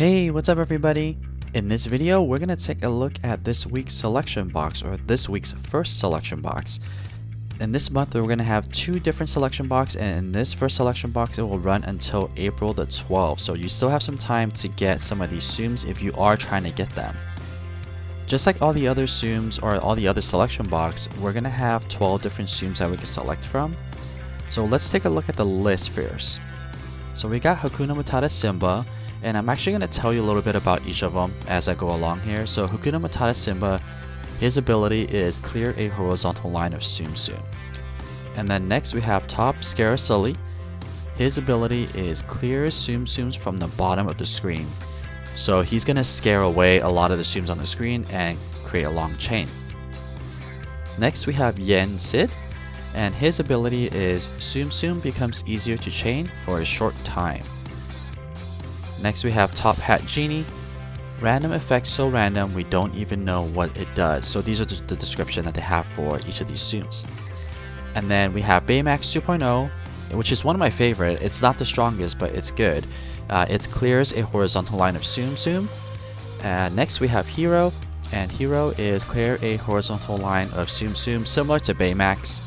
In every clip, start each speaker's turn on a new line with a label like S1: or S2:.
S1: Hey, what's up everybody? In this video, we're going to take a look at this week's selection box, or this week's first selection box. In this month, we're going to have two different selection boxes, and in this first selection box, it will run until April the 12th. So you still have some time to get some of these Tsums if you are trying to get them. Just like all the other Tsums or all the other selection box, we're going to have 12 different Tsums that we can select from. So let's take a look at the list first. So we got Hakuna Matata Simba, and I'm actually going to tell you a little bit about each of them as I go along here. So Hakuna Matata Simba, his ability is clear a horizontal line of Tsum Tsum. And then next we have top Scarer Sulley. His ability is clear Tsum Tsums from the bottom of the screen. So he's going to scare away a lot of the Tsums on the screen and create a long chain. Next we have Yen Sid, and his ability is Tsum Tsum becomes easier to chain for a short time. Next we have top Hat Genie. Random effect so random we don't even know what it does. So these are just the description that they have for each of these Tsums. And then we have BayMax 2.0, which is one of my favorite. It's not the strongest, but it's good. It clears a horizontal line of Tsum Tsum. Next we have Hiro, and Hiro is clear a horizontal line of Tsum Tsum similar to BayMax.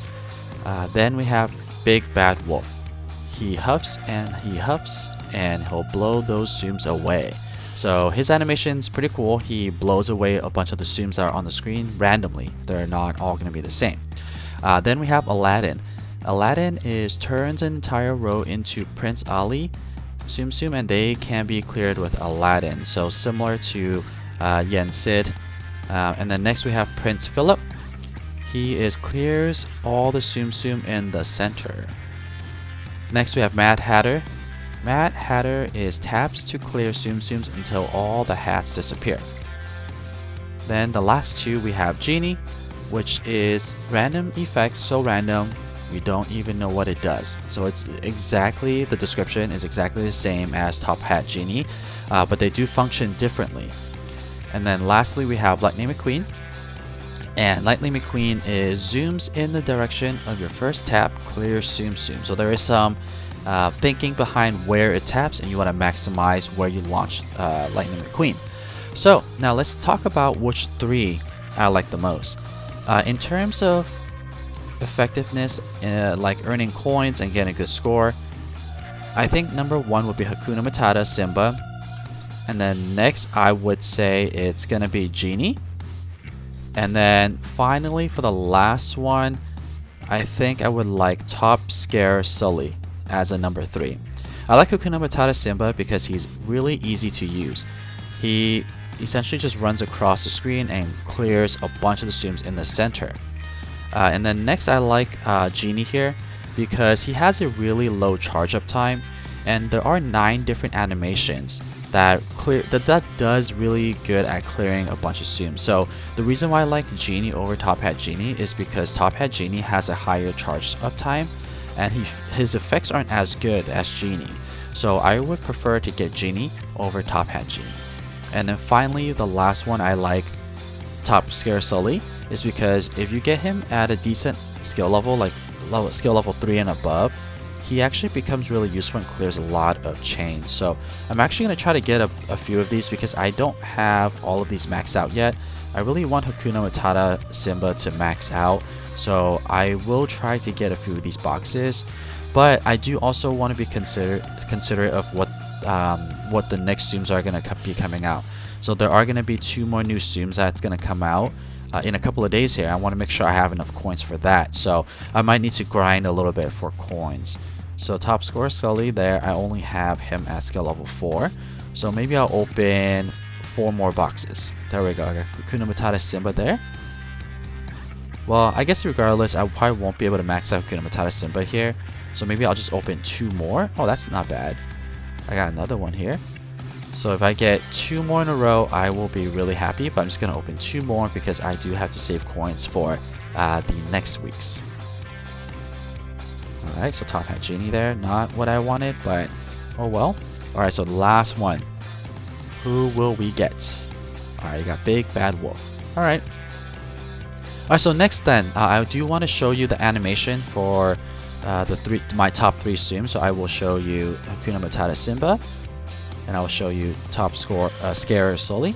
S1: Then we have Big Bad Wolf. He huffs and he huffs, and he'll blow those Tsums away. So his animation's pretty cool. He blows away a bunch of the Tsums that are on the screen randomly. They're not all going to be the same. Then we have Aladdin. Aladdin turns an entire row into Prince Ali Tsum Tsum, and they can be cleared with Aladdin. So similar to Yen Sid. And then next we have Prince Phillip. He clears all the Tsum Tsum in the center. Next we have Mad Hatter. Mad Hatter taps to clear Tsum Tsums until all the hats disappear. Then the last two we have Genie, which is random effects so random we don't even know what it does. So it's exactly, the description is exactly the same as top Hat Genie, but they do function differently. And then lastly we have Lightning Mcqueen. And Lightning Mcqueen zooms in the direction of your first tap, clears Tsum Tsum. So there is some thinking behind where it taps, and you want to maximize where you launch Lightning Mcqueen. So now let's talk about which three I like the most. In terms of effectiveness, like earning coins and getting a good score, I think number one would be Hakuna Matata Simba. And then next I would say it's going to be Genie. And then finally for the last one, I think I would like top Scarer Sulley as a number 3. I like Hakuna Matata Simba because he's really easy to use. He essentially just runs across the screen and clears a bunch of the Tsums in the center. And then next I like Genie here because he has a really low charge up time, and there are 9 different animations that does really good at clearing a bunch of Tsums. So the reason why I like Genie over Top Hat Genie is because Top Hat Genie has a higher charge uptime, and his effects aren't as good as Genie. So I would prefer to get Genie over Top Hat Genie. And then finally, the last one I like, top Scarer Sulley, is because if you get him at a decent skill level, like skill level 3 and above, he actually becomes really useful and clears a lot of chains. So I'm actually going to try to get a few of these because I don't have all of these maxed out yet. I really want Hakuna Matata Simba to max out, so I will try to get a few of these boxes. But I do also want to be considerate of what the next Tsums are going to be coming out. So there are going to be 2 more new Tsums that's going to come out in a couple of days here. I want to make sure I have enough coins for that, so I might need to grind a little bit for coins. So top Scarer Sulley there, I only have him at skill level 4, so maybe I'll open 4 more boxes. There we go. I got Hakuna Matata Simba there. Well, I guess regardless, I probably won't be able to max out Hakuna Matata Simba here, so maybe I'll just open 2 more. Oh, that's not bad. I got another one here. So if I get 2 more in a row, I will be really happy, but I'm just going to open 2 more because I do have to save coins for the next week's. Alright, so top Hat Genie there. Not what I wanted, but oh well. Alright, so the last one. Who will we get? Alright, you got Big Bad Wolf. Alright. Alright, so next then, I do want to show you the animation for my top 3 Tsums. So I will show you Hakuna Matata Simba, and I'll show you top score Scarer Sulley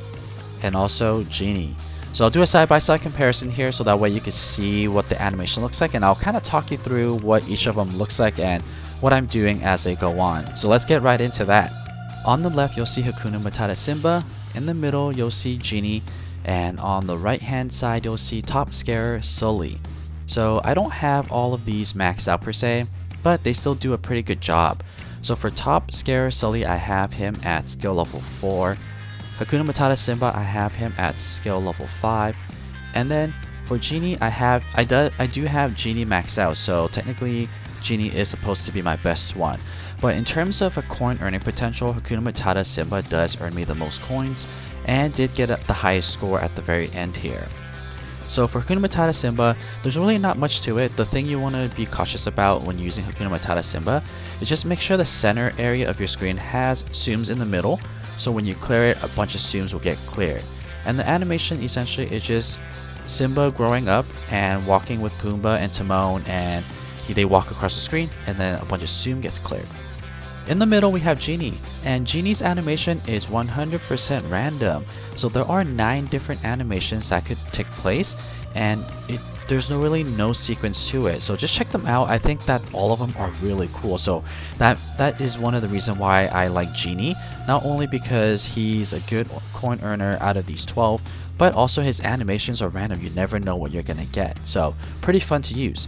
S1: and also Genie. So I'll do a side-by-side comparison here so that way you can see what the animation looks like, and I'll kind of talk you through what each of them looks like and what I'm doing as they go on. So let's get right into that. On the left, you'll see Hakuna Matata Simba. In the middle, you'll see Genie. And on the right hand side, you'll see top Scarer Sulley. So I don't have all of these maxed out per se, but they still do a pretty good job. So for top Scarer Sulley, I have him at skill level 4. Hakuna Matata Simba, I have him at skill level 5. And then for Genie, I do have Genie maxed out, so technically Genie is supposed to be my best one. But in terms of a coin earning potential, Hakuna Matata Simba does earn me the most coins and did get the highest score at the very end here. So for Hakuna Matata Simba, there's really not much to it. The thing you want to be cautious about when using Hakuna Matata Simba is just make sure the center area of your screen has Tsums in the middle, so when you clear it, a bunch of Tsums will get cleared. And the animation essentially is just Simba growing up and walking with Pumbaa and Timon, and they walk across the screen and then a bunch of Tsum gets cleared. In the middle we have Genie, and Genie's animation is 100% random. So there are 9 different animations that could take place, and there's really no sequence to it. So just check them out. I think that all of them are really cool. So that is one of the reasons why I like Genie. Not only because he's a good coin earner out of these 12, but also his animations are random. You never know what you're gonna get. So pretty fun to use.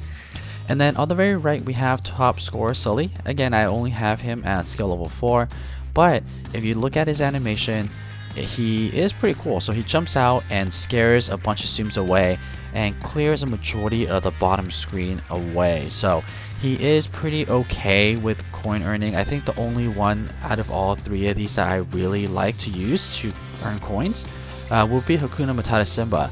S1: And then on the very right, we have top scorer Sulley. Again, I only have him at skill level 4, but if you look at his animation, he is pretty cool. So he jumps out and scares a bunch of Tsums away and clears a majority of the bottom screen away. So he is pretty okay with coin earning. I think the only one out of all 3 of these that I really like to use to earn coins will be Hakuna Matata Simba.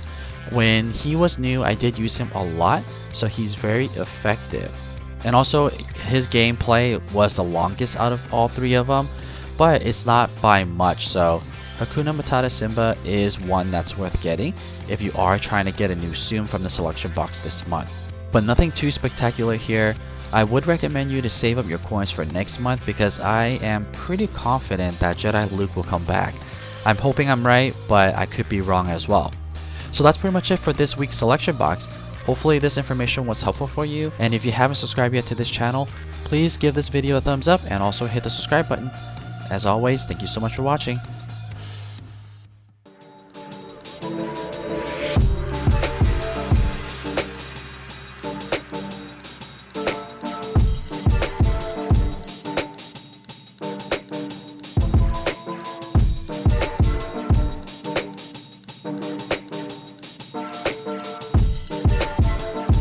S1: When he was new, I did use him a lot, so he's very effective. And also, his gameplay was the longest out of all 3 of them, but it's not by much, so Hakuna Matata Simba is one that's worth getting if you are trying to get a new Tsum from the selection box this month. But nothing too spectacular here. I would recommend you to save up your coins for next month because I am pretty confident that Jedi Luke will come back. I'm hoping I'm right, but I could be wrong as well. So that's pretty much it for this week's selection box. Hopefully this information was helpful for you, and if you haven't subscribed yet to this channel, please give this video a thumbs up and also hit the subscribe button. As always, thank you so much for watching.